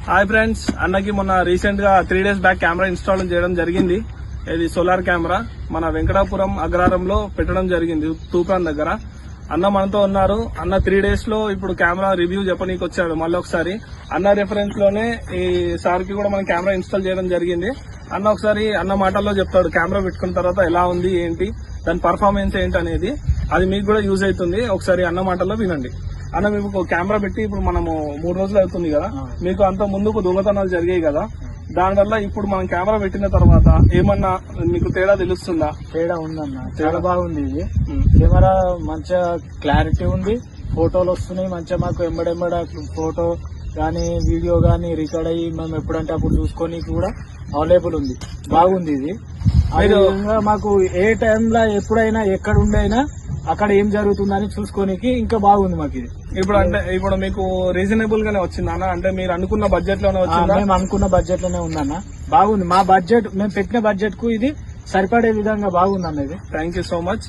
Hi friends, అన్నకి మొన్న recent గా 3 days బ్యాక్ కెమెరా ఇన్స్టాల్ చేయడం జరిగింది. ఇది సోలార్ కెమెరా మన వెంకటాపురం అగ్రహారంలో పెట్టడం జరిగింది, తూప్రాన్ దగ్గర. అన్న మనతో ఉన్నారు. అన్న 3 days లో ఇప్పుడు కెమెరా రివ్యూ చెప్పనీకి వచ్చాడు. మళ్ళీ ఒకసారి అన్న రెఫరెన్స్ లోనే ఈ సార్ కి కూడా మనం కెమెరా ఇన్స్టాల్ చేయడం జరిగింది. అన్న ఒకసారి అన్న మాటల్లో చెప్తాడు కెమెరా పెట్టుకున్న తర్వాత ఎలా ఉంది, ఏంటి దాని పర్ఫార్మెన్స్ ఏంటి అనేది. అది మీకు కూడా యూజ్ అవుతుంది. ఒకసారి అన్న మాటల్లో వినండి. అన్న, మీకు కెమెరా పెట్టి ఇప్పుడు మనము 3 రోజులు అవుతుంది కదా, మీకు అంత ముందుకు దొంగతనాలు జరిగాయి కదా, దానివల్ల ఇప్పుడు మనం కెమెరా పెట్టిన తర్వాత ఏమన్నా మీకు తేడా తెలుస్తుందా? తేడా ఉందన్న, చాలా బాగుంది. ఇది కెమెరా మంచిగా క్లారిటీ ఉంది, ఫోటోలు వస్తున్నాయి మంచిగా. మాకు ఎంబడెంబడ ఫోటో గానీ వీడియో గానీ రికార్డ్ అయ్యి మేము ఎప్పుడంటే అప్పుడు చూసుకొని కూడా అవైలబుల్ ఉంది. బాగుంది ఇది. మాకు ఏ టైంలో ఎప్పుడైనా ఎక్కడ ఉండైనా అక్కడ ఏం జరుగుతుందని చూసుకోనికి ఇంకా బాగుంది మాకు ఇది. ఇప్పుడు మీకు రీజనబుల్ గానే వచ్చిందా అన్న? అంటే మీరు అనుకున్న బడ్జెట్ లోనే వచ్చిందా? మేము అనుకున్న బడ్జెట్ లోనే ఉందన్న. బాగుంది. మా బడ్జెట్, మేము పెట్టిన బడ్జెట్ కు ఇది సరిపడే విధంగా బాగుంది అన్నది. Thank you so much.